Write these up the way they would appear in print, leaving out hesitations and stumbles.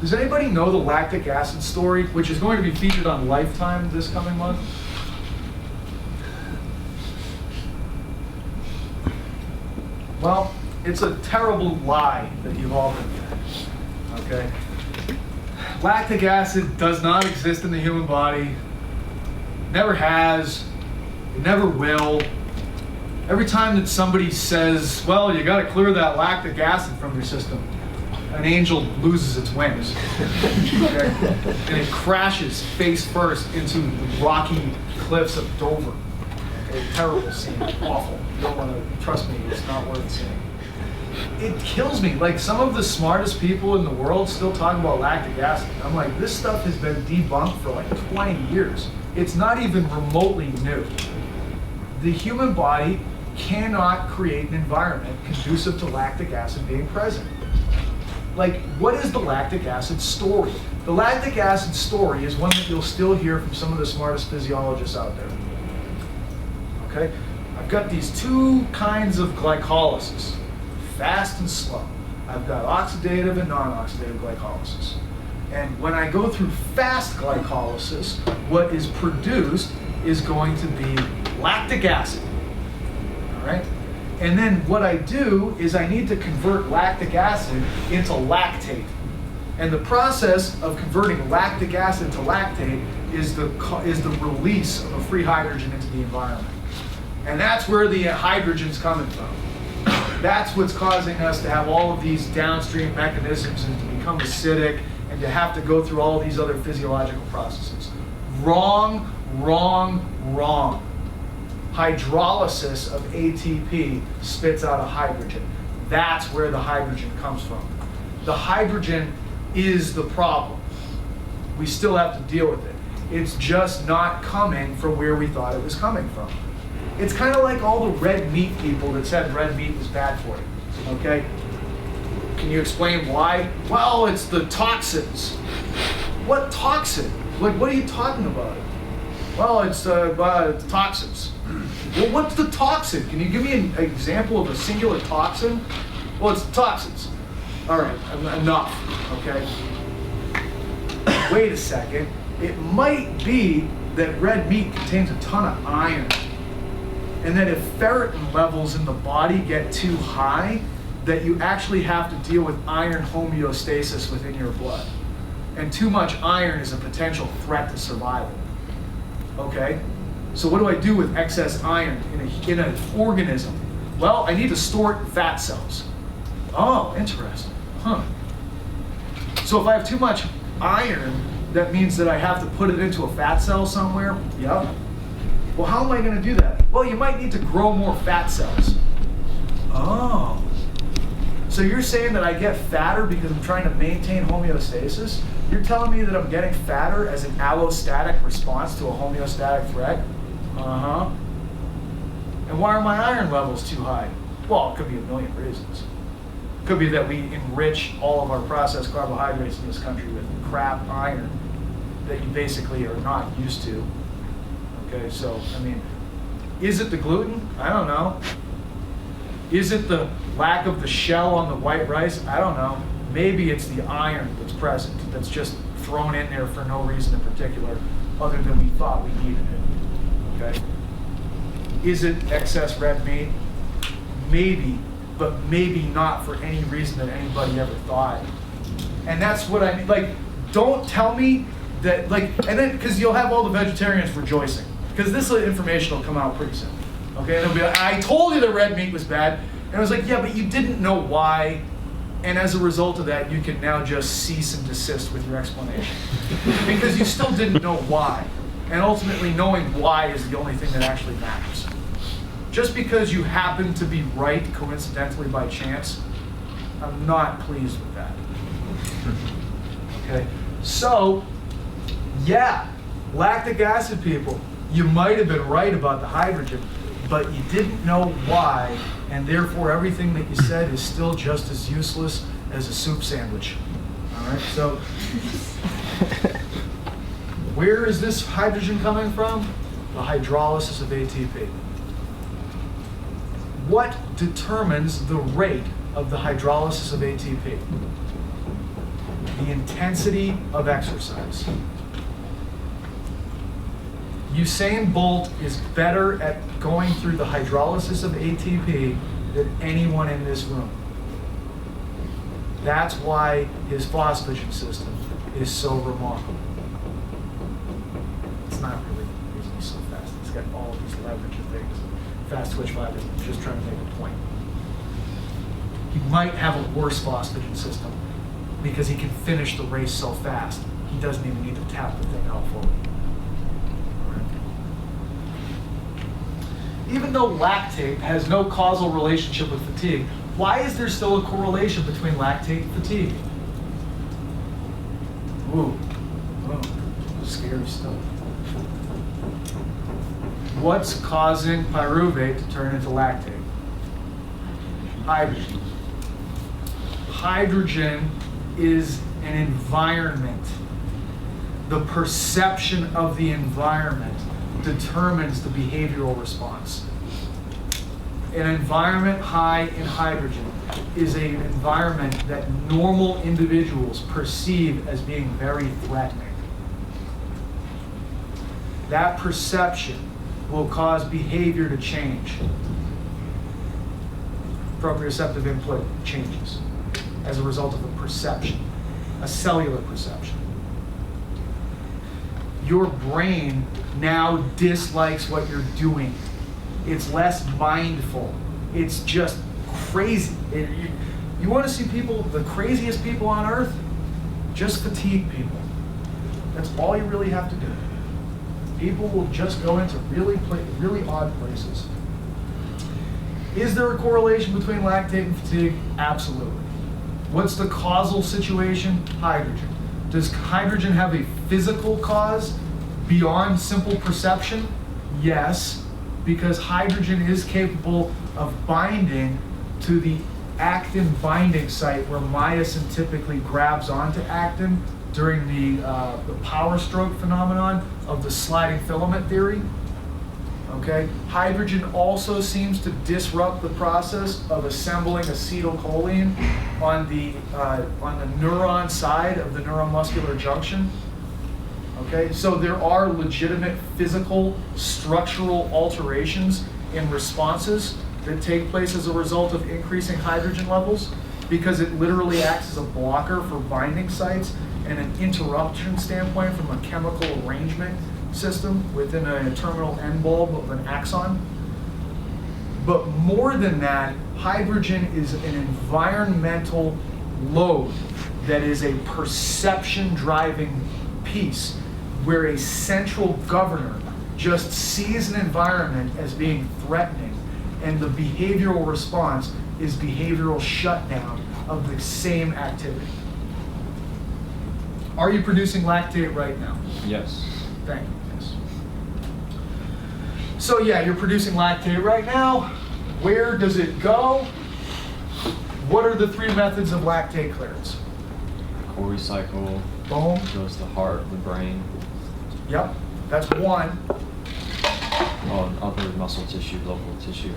Does anybody know the lactic acid story, which is going to be featured on Lifetime this coming month? Well, it's a terrible lie that you've all been getting, okay? Lactic acid does not exist in the human body, never has, it never will. Every time that somebody says, well, you gotta clear that lactic acid from your system, an angel loses its wings, okay? And it crashes face first into the rocky cliffs of Dover. Okay, terrible scene, awful. You don't want to, trust me, it's not worth seeing. It kills me. Like, some of the smartest people in the world still talk about lactic acid. I'm like, this stuff has been debunked for like 20 years. It's not even remotely new. The human body cannot create an environment conducive to lactic acid being present. Like, what is the lactic acid story? The lactic acid story is one that you'll still hear from some of the smartest physiologists out there. Okay? I've got these two kinds of glycolysis, fast and slow. I've got oxidative and non-oxidative glycolysis. And when I go through fast glycolysis, what is produced is going to be lactic acid. All right? And then what I do is I need to convert lactic acid into lactate. And the process of converting lactic acid to lactate is the release of a free hydrogen into the environment. And that's where the hydrogen's coming from. That's what's causing us to have all of these downstream mechanisms and to become acidic and to have to go through all of these other physiological processes. Wrong, wrong, wrong. Hydrolysis of ATP spits out a hydrogen. That's where the hydrogen comes from. The hydrogen is the problem. We still have to deal with it. It's just not coming from where we thought it was coming from. It's kind of like all the red meat people that said red meat was bad for you, okay? Can you explain why? Well, it's the toxins. What toxin? Like, what are you talking about? Well, it's toxins. Well, what's the toxin? Can you give me an example of a singular toxin? Well, it's toxins. All right, enough, okay? Wait a second. It might be that red meat contains a ton of iron, and that if ferritin levels in the body get too high, that you actually have to deal with iron homeostasis within your blood. And too much iron is a potential threat to survival. Okay? So what do I do with excess iron in an organism? Well, I need to store it in fat cells. Oh, interesting. Huh. So if I have too much iron, that means that I have to put it into a fat cell somewhere? Yep. Well, how am I going to do that? Well, you might need to grow more fat cells. Oh. So you're saying that I get fatter because I'm trying to maintain homeostasis? You're telling me that I'm getting fatter as an allostatic response to a homeostatic threat? Uh-huh. And why are my iron levels too high? Well, it could be a million reasons. It could be that we enrich all of our processed carbohydrates in this country with crap iron that you basically are not used to. Okay, so, I mean, is it the gluten? I don't know. Is it the lack of the shell on the white rice? I don't know. Maybe it's the iron that's present, that's just thrown in there for no reason in particular, other than we thought we needed it. Okay? Is it excess red meat? Maybe, but maybe not for any reason that anybody ever thought. And that's what I mean. Like, don't tell me that, like, and then, because you'll have all the vegetarians rejoicing, because this information will come out pretty soon. Okay, and they'll be like, I told you the red meat was bad. And I was like, yeah, but you didn't know why. And as a result of that, you can now just cease and desist with your explanation. Because you still didn't know why. And ultimately, knowing why is the only thing that actually matters. Just because you happen to be right coincidentally by chance, I'm not pleased with that. Okay, so, yeah, lactic acid people, you might have been right about the hydrogen, but you didn't know why, and therefore everything that you said is still just as useless as a soup sandwich. All right, so where is this hydrogen coming from? The hydrolysis of ATP. What determines the rate of the hydrolysis of ATP? the intensity of exercise. Usain Bolt is better at going through the hydrolysis of ATP than anyone in this room. That's why his phosphagen system is so remarkable. It's not really the reason he's so fast. He's got all of these leverage and things. Fast twitch fibers, just trying to make a point. He might have a worse phosphagen system because he can finish the race so fast. He doesn't even need to tap the thing out fully. Even though lactate has no causal relationship with fatigue, why is there still a correlation between lactate and fatigue? Ooh, scary stuff. What's causing pyruvate to turn into lactate? Hydrogen. Hydrogen is an environment. The perception of the environment determines the behavioral response. An environment high in hydrogen is an environment that normal individuals perceive as being very threatening. That perception will cause behavior to change. Proprioceptive input changes as a result of a perception, a cellular perception. Your brain now dislikes what you're doing. It's less mindful. It's just crazy. You want to see people, the craziest people on earth? Just fatigue people. That's all you really have to do. People will just go into really odd places. Is there a correlation between lactate and fatigue? Absolutely. What's the causal situation? Hydrogen. Does hydrogen have a physical cause beyond simple perception? Yes, because hydrogen is capable of binding to the actin binding site where myosin typically grabs onto actin during the power stroke phenomenon of the sliding filament theory. Okay, hydrogen also seems to disrupt the process of assembling acetylcholine on the neuron side of the neuromuscular junction. Okay, so there are legitimate physical, structural alterations in responses that take place as a result of increasing hydrogen levels, because it literally acts as a blocker for binding sites and an interruption standpoint from a chemical arrangement system within a terminal end bulb of an axon. But more than that, hydrogen is an environmental load that is a perception driving piece where a central governor just sees an environment as being threatening, and the behavioral response is behavioral shutdown of the same activity. Are you producing lactate right now? Yes. Thank you. Yes. So yeah, you're producing lactate right now. Where does it go? What are the three methods of lactate clearance? Cori cycle. Boom. Goes to the heart, the brain. Yep, that's one. Oh, and other muscle tissue, local tissue.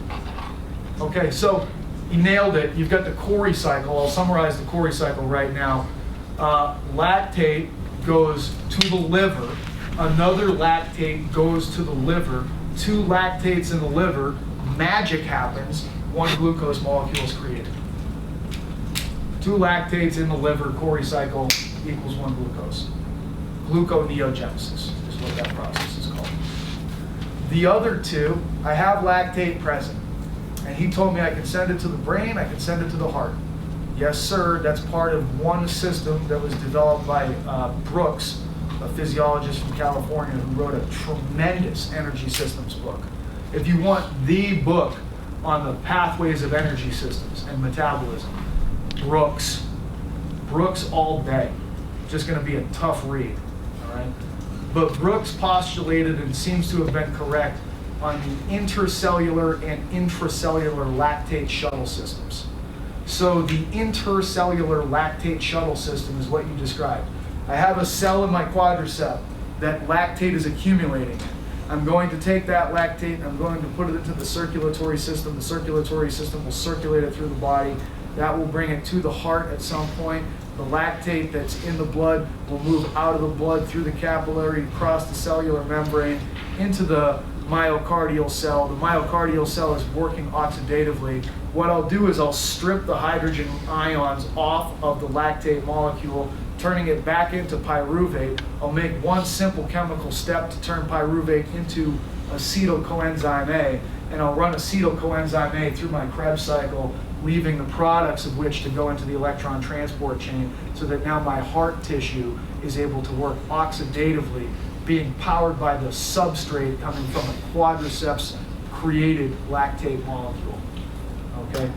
Okay, so you nailed it. You've got the Cori cycle. I'll summarize the Cori cycle right now. Lactate goes to the liver. Another lactate goes to the liver. Two lactates in the liver. Magic happens. One glucose molecule is created. Two lactates in the liver, Cori cycle equals one glucose. Gluconeogenesis is what that process is called. The other two, I have lactate present. And he told me I can send it to the brain, I can send it to the heart. Yes, sir, that's part of one system that was developed by Brooks, a physiologist from California who wrote a tremendous energy systems book. If you want the book on the pathways of energy systems and metabolism, Brooks all day. Just going to be a tough read, all right? But Brooks postulated, and seems to have been correct, on the intercellular and intracellular lactate shuttle systems. So the intercellular lactate shuttle system is what you described. I have a cell in my quadricep that lactate is accumulating in. I'm going to take that lactate and I'm going to put it into the circulatory system. The circulatory system will circulate it through the body. That will bring it to the heart at some point. The lactate that's in the blood will move out of the blood through the capillary, across the cellular membrane, into the myocardial cell. The myocardial cell is working oxidatively. What I'll do is I'll strip the hydrogen ions off of the lactate molecule, turning it back into pyruvate. I'll make one simple chemical step to turn pyruvate into acetyl coenzyme A, and I'll run acetyl coenzyme A through my Krebs cycle, leaving the products of which to go into the electron transport chain, so that now my heart tissue is able to work oxidatively, being powered by the substrate coming from a quadriceps created lactate molecule. Okay?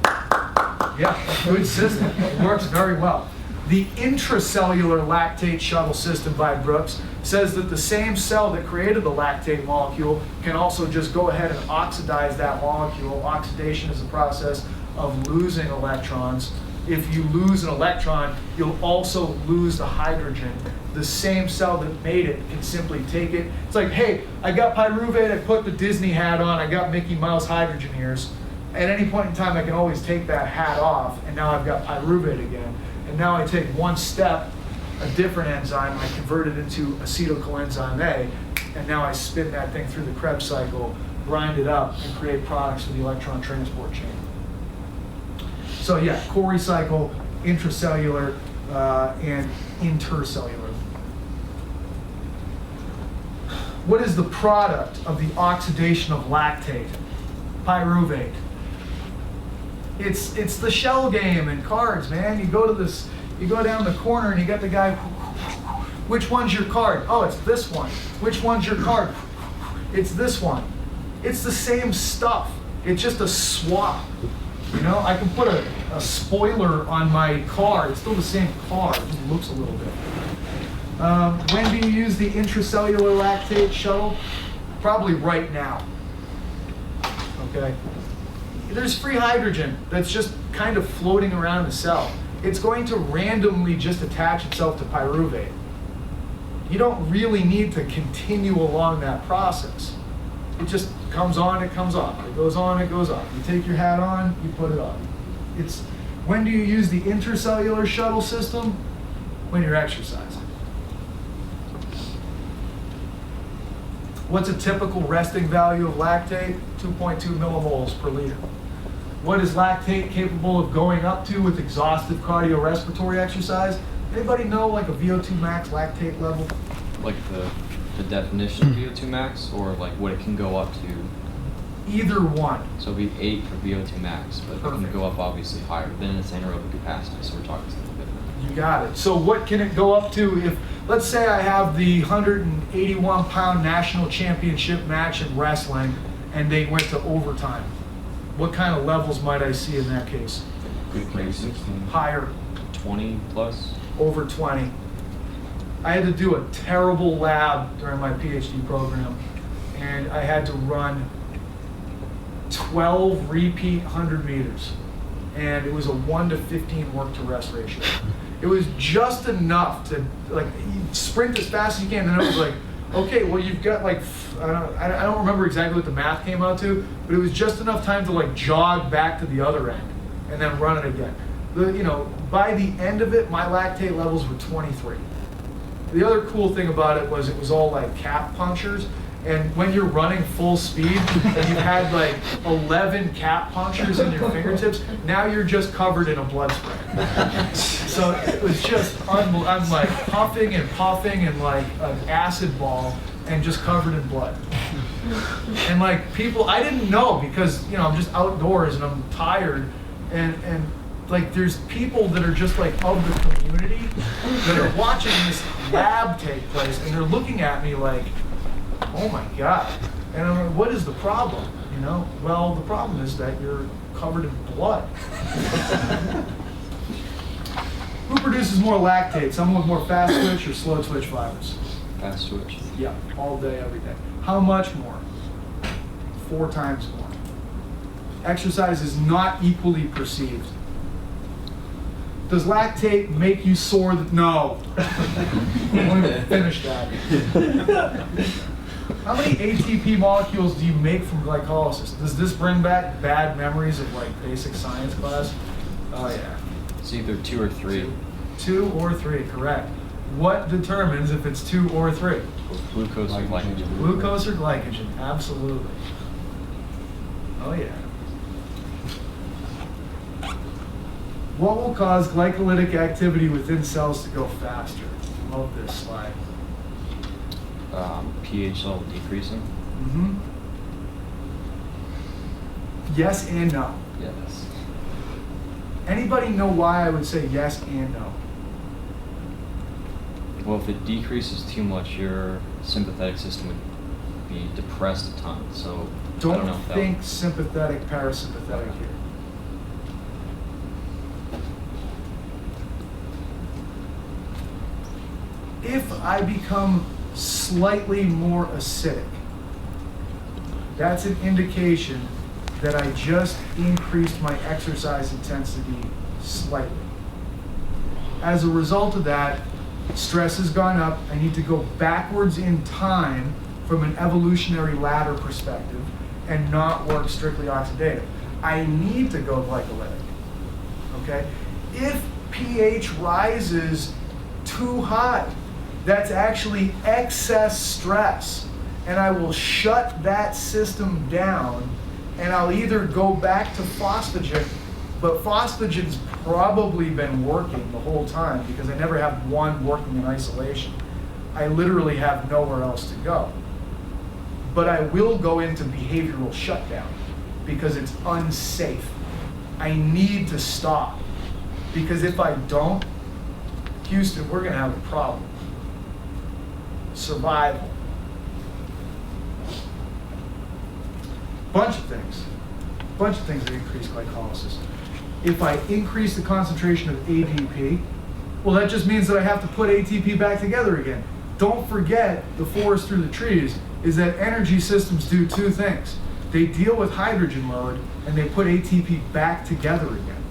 Yeah, good system. It works very well. The intracellular lactate shuttle system by Brooks says that the same cell that created the lactate molecule can also just go ahead and oxidize that molecule. Oxidation is a process of losing electrons. If you lose an electron, you'll also lose the hydrogen. The same cell that made it can simply take it. It's like, hey, I got pyruvate, I put the Disney hat on, I got Mickey Mouse hydrogen ears. At any point in time, I can always take that hat off, and now I've got pyruvate again. And now I take one step, a different enzyme, I convert it into acetyl coenzyme A, and now I spin that thing through the Krebs cycle, grind it up, and create products for the electron transport chain. So yeah, Cori cycle, intracellular, and intercellular. What is the product of the oxidation of lactate? Pyruvate. It's the shell game in cards, man. You go down the corner and you got the guy, which one's your card? Oh, it's this one. Which one's your card? It's this one. It's the same stuff. It's just a swap. You know, I can put a spoiler on my card. It's still the same card. It just looks a little bit. When do you use the intracellular lactate shuttle? Probably right now. Okay. There's free hydrogen that's just kind of floating around the cell. It's going to randomly just attach itself to pyruvate. You don't really need to continue along that process. It just comes on, it comes off. It goes on, it goes off. You take your hat on, you put it on. When do you use the intercellular shuttle system? When you're exercising. What's a typical resting value of lactate? 2.2 millimoles per liter. What is lactate capable of going up to with exhaustive cardiorespiratory exercise? Anybody know like a VO2 max lactate level? Like the definition of VO2 max, or like what it can go up to? Either one. So it'd be 8 for VO2 max, but Perfect. it can go up obviously higher than its anaerobic capacity, so we're talking something different. You got it. So what can it go up to if, let's say I have the 181-pound national championship match in wrestling and they went to overtime. What kind of levels might I see in that case? Maybe 16. Higher. 20 plus? Over 20. I had to do a terrible lab during my PhD program, and I had to run 12 repeat 100 meters, and it was a 1 to 15 work to rest ratio. It was just enough to like sprint as fast as you can, and it was like, okay, well you've got like, I don't remember exactly what the math came out to, but it was just enough time to like jog back to the other end and then run it again. By the end of it, my lactate levels were 23. The other cool thing about it was all like cap punctures. And when you're running full speed and you've had like 11 cap punctures in your fingertips, now you're just covered in a blood spray. So it was just unbelievable. I'm like puffing and puffing and like an acid ball and just covered in blood. And like people, I didn't know because, I'm just outdoors and I'm tired and like there's people that are just like of the community that are watching this lab take place and they're looking at me like, oh my God. And I'm like, what is the problem? Well, the problem is that you're covered in blood. Who produces more lactate? Someone with more fast twitch or slow twitch fibers? Fast twitch. Yeah, all day, every day. How much more? 4 times more. Exercise is not equally perceived. Does lactate make you sore? No. Let me finish that. How many ATP molecules do you make from glycolysis? Does this bring back bad memories of like basic science class? Oh yeah. It's either 2 or 3. 2 or 3, correct. What determines if it's 2 or 3? Glucose or glycogen. Glucose or glycogen, absolutely. Oh yeah. What will cause glycolytic activity within cells to go faster? Love this slide. pH level decreasing. Mm-hmm. Yes and no. Yes. Anybody know why I would say yes and no? Well, if it decreases too much, your sympathetic system would be depressed a ton. So I don't know if that think sympathetic, parasympathetic here. If I become slightly more acidic, that's an indication that I just increased my exercise intensity slightly. As a result of that, stress has gone up. I need to go backwards in time from an evolutionary ladder perspective and not work strictly oxidative. I need to go glycolytic, okay? If pH rises too high, that's actually excess stress, and I will shut that system down, and I'll either go back to phosphagen, but phosphagen's probably been working the whole time because I never have one working in isolation. I literally have nowhere else to go. But I will go into behavioral shutdown because it's unsafe. I need to stop, because if I don't, Houston, we're gonna have a problem. Survival. Bunch of things that increase glycolysis. If I increase the concentration of ADP, well, that just means that I have to put ATP back together again. Don't forget, the forest through the trees is that energy systems do two things. They deal with hydrogen load and they put ATP back together again.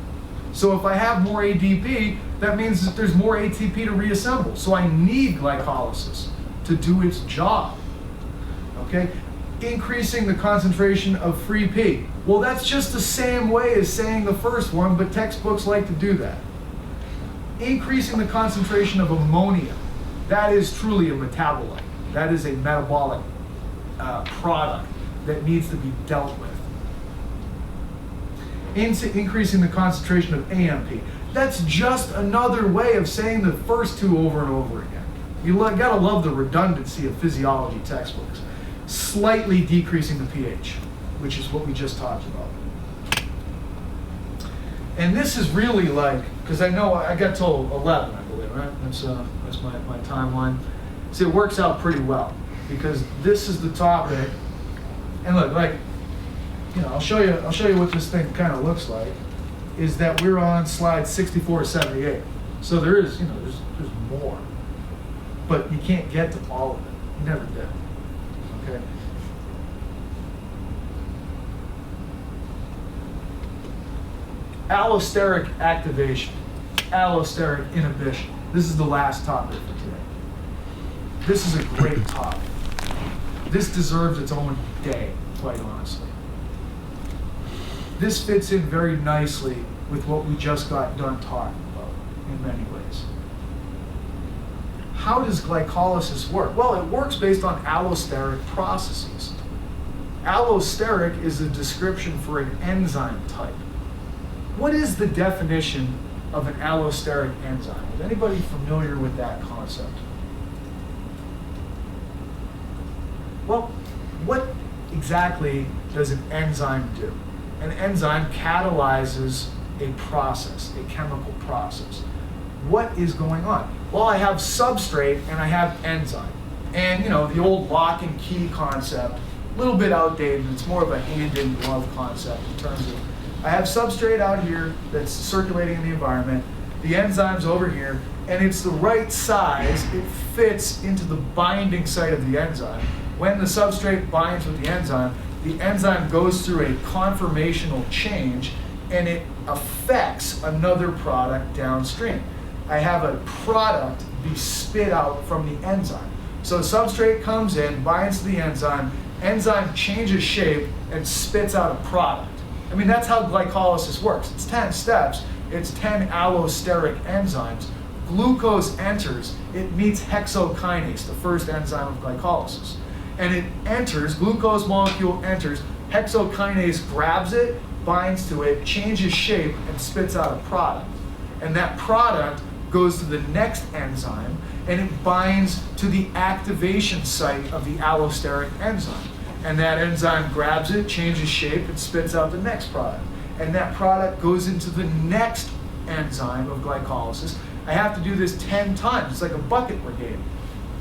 So if I have more ADP, that means that there's more ATP to reassemble. So I need glycolysis to do its job, okay? Increasing the concentration of free P. Well, that's just the same way as saying the first one, but textbooks like to do that. Increasing the concentration of ammonia. That is truly a metabolite. That is a metabolic product that needs to be dealt with. Increasing the concentration of AMP. That's just another way of saying the first two over and over again. You gotta love the redundancy of physiology textbooks. Slightly decreasing the pH, which is what we just talked about. And this is really like, because I know I got till 11, I believe, right? That's my timeline. So it works out pretty well, because this is the topic. And look, like, you know, I'll show you what this thing kind of looks like. Is that we're on slide 64 to 78. So there is, you know, there's more, but you can't get to all of it. You never did. Okay. Allosteric activation, allosteric inhibition. This is the last topic for today. This is a great topic. This deserves its own day, quite honestly. This fits in very nicely with what we just got done talking about in many ways. How does glycolysis work? Well, it works based on allosteric processes. Allosteric is a description for an enzyme type. What is the definition of an allosteric enzyme? Is anybody familiar with that concept? Well, what exactly does an enzyme do? An enzyme catalyzes a process, a chemical process. What is going on? Well, I have substrate and I have enzyme. And, you know, the old lock and key concept, a little bit outdated. It's more of a hand-in-glove concept in terms of, I have substrate out here that's circulating in the environment, the enzyme's over here, and it's the right size. It fits into the binding site of the enzyme. When the substrate binds with the enzyme goes through a conformational change and it affects another product downstream. I have a product be spit out from the enzyme. So substrate comes in, binds to the enzyme changes shape and spits out a product. I mean, that's how glycolysis works. It's 10 steps, it's 10 allosteric enzymes glucose enters, it meets hexokinase, the first enzyme of glycolysis. And it enters, glucose molecule enters, hexokinase grabs it, binds to it, changes shape, and spits out a product. And that product goes to the next enzyme, and it binds to the activation site of the allosteric enzyme. And that enzyme grabs it, changes shape, and spits out the next product. And that product goes into the next enzyme of glycolysis. I have to do this 10 times. It's like a bucket brigade.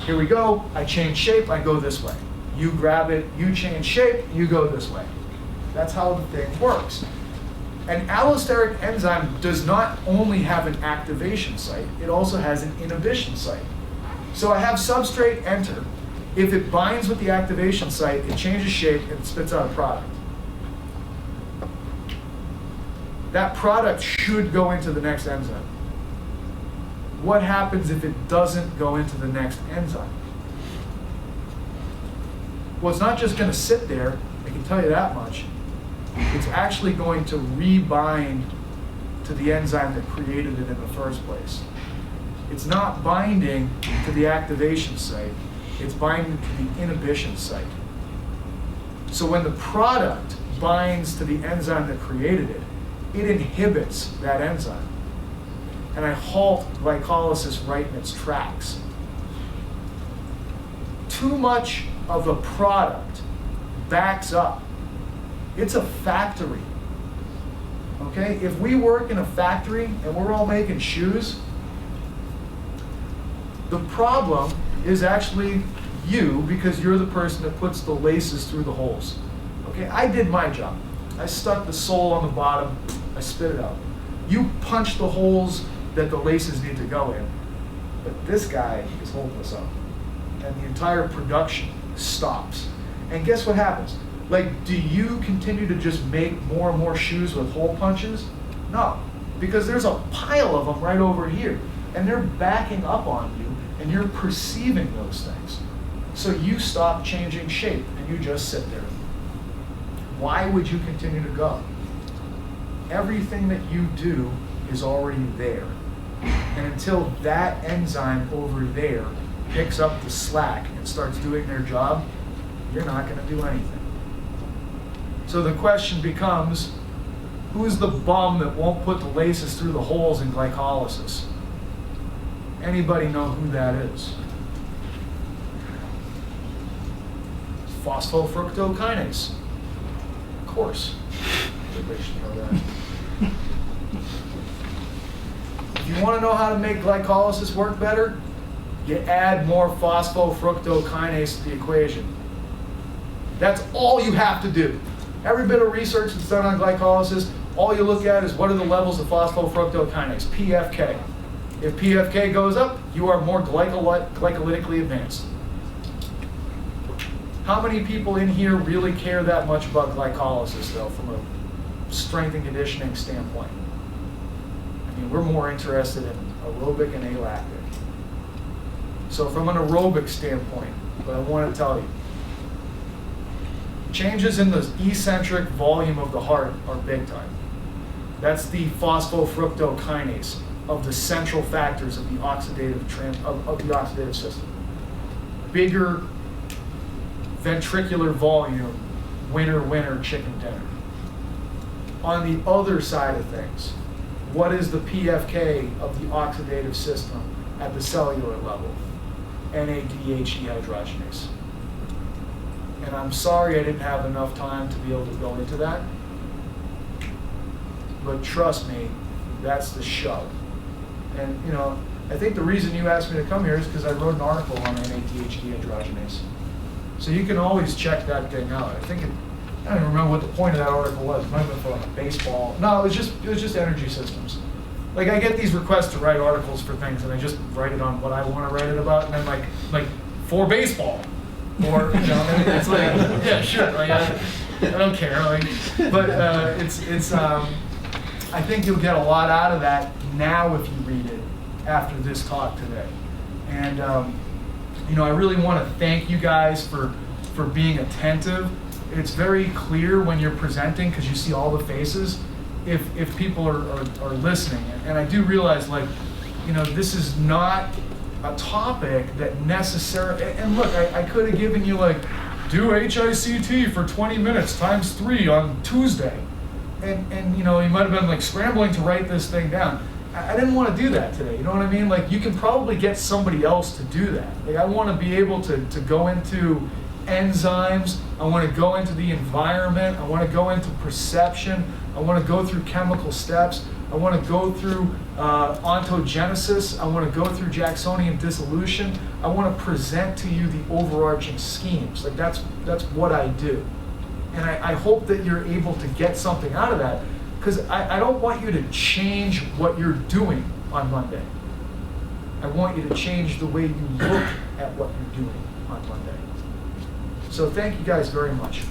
Here we go, I change shape, I go this way. You grab it, you change shape, you go this way. That's how the thing works. An allosteric enzyme does not only have an activation site, it also has an inhibition site. So I have substrate enter. If it binds with the activation site, it changes shape and it spits out a product. That product should go into the next enzyme. What happens if it doesn't go into the next enzyme? Well, it's not just going to sit there, I can tell you that much. It's actually going to rebind to the enzyme that created it in the first place. It's not binding to the activation site, it's binding to the inhibition site. So when the product binds to the enzyme that created it, it inhibits that enzyme. And I halt glycolysis right in its tracks. Too much of a product backs up. It's a factory. Okay? If we work in a factory and we're all making shoes, the problem is actually you, because you're the person that puts the laces through the holes. Okay? I did my job. I stuck the sole on the bottom, I spit it out. You punch the holes that the laces need to go in. But this guy is holding this up. And the entire production stops. And guess what happens? Like, do you continue to just make more and more shoes with hole punches? No, because there's a pile of them right over here. And they're backing up on you, and you're perceiving those things. So you stop changing shape, and you just sit there. Why would you continue to go? Everything that you do is already there. And until that enzyme over there picks up the slack and starts doing their job, you're not going to do anything. So the question becomes, who's the bum that won't put the laces through the holes in glycolysis? Anybody know who that is? Phosphofructokinase. Of course. Everybody should know that. If you want to know how to make glycolysis work better, you add more phosphofructokinase to the equation. That's all you have to do. Every bit of research that's done on glycolysis, all you look at is what are the levels of phosphofructokinase, PFK. If PFK goes up, you are more glycolytically advanced. How many people in here really care that much about glycolysis, though, from a strength and conditioning standpoint? I mean, we're more interested in aerobic and alactic. So from an aerobic standpoint, what I want to tell you, changes in the eccentric volume of the heart are big time. That's the phosphofructokinase of the central factors of the oxidative system. Bigger ventricular volume, winner, chicken dinner. On the other side of things, what is the PFK of the oxidative system at the cellular level? NADH dehydrogenase. And I'm sorry I didn't have enough time to be able to go into that. But trust me, that's the show. And you know, I think the reason you asked me to come here is because I wrote an article on NADH dehydrogenase. So you can always check that thing out. I don't even remember what the point of that article was. It might have been for like a baseball. No, it was just energy systems. Like I get these requests to write articles for things, and I just write it on what I want to write it about, and then like for baseball, or you know, and it's like yeah, sure, like I don't care, like, but it's I think you'll get a lot out of that now if you read it after this talk today, and you know, I really want to thank you guys for being attentive. It's very clear when you're presenting because you see all the faces. If people are listening, and I do realize, like, this is not a topic that necessarily, and look, I could have given you like, do HICT for 20 minutes times 3 on Tuesday. And you might have been like scrambling to write this thing down. I didn't want to do that today, you know what I mean? Like, you can probably get somebody else to do that. Like, I want to be able to go into enzymes, I want to go into the environment, I want to go into perception, I want to go through chemical steps, I want to go through ontogenesis, I want to go through Jacksonian dissolution, I want to present to you the overarching schemes. Like, that's what I do. And I hope that you're able to get something out of that, because I don't want you to change what you're doing on Monday. I want you to change the way you look at what you're doing on Monday. So thank you guys very much.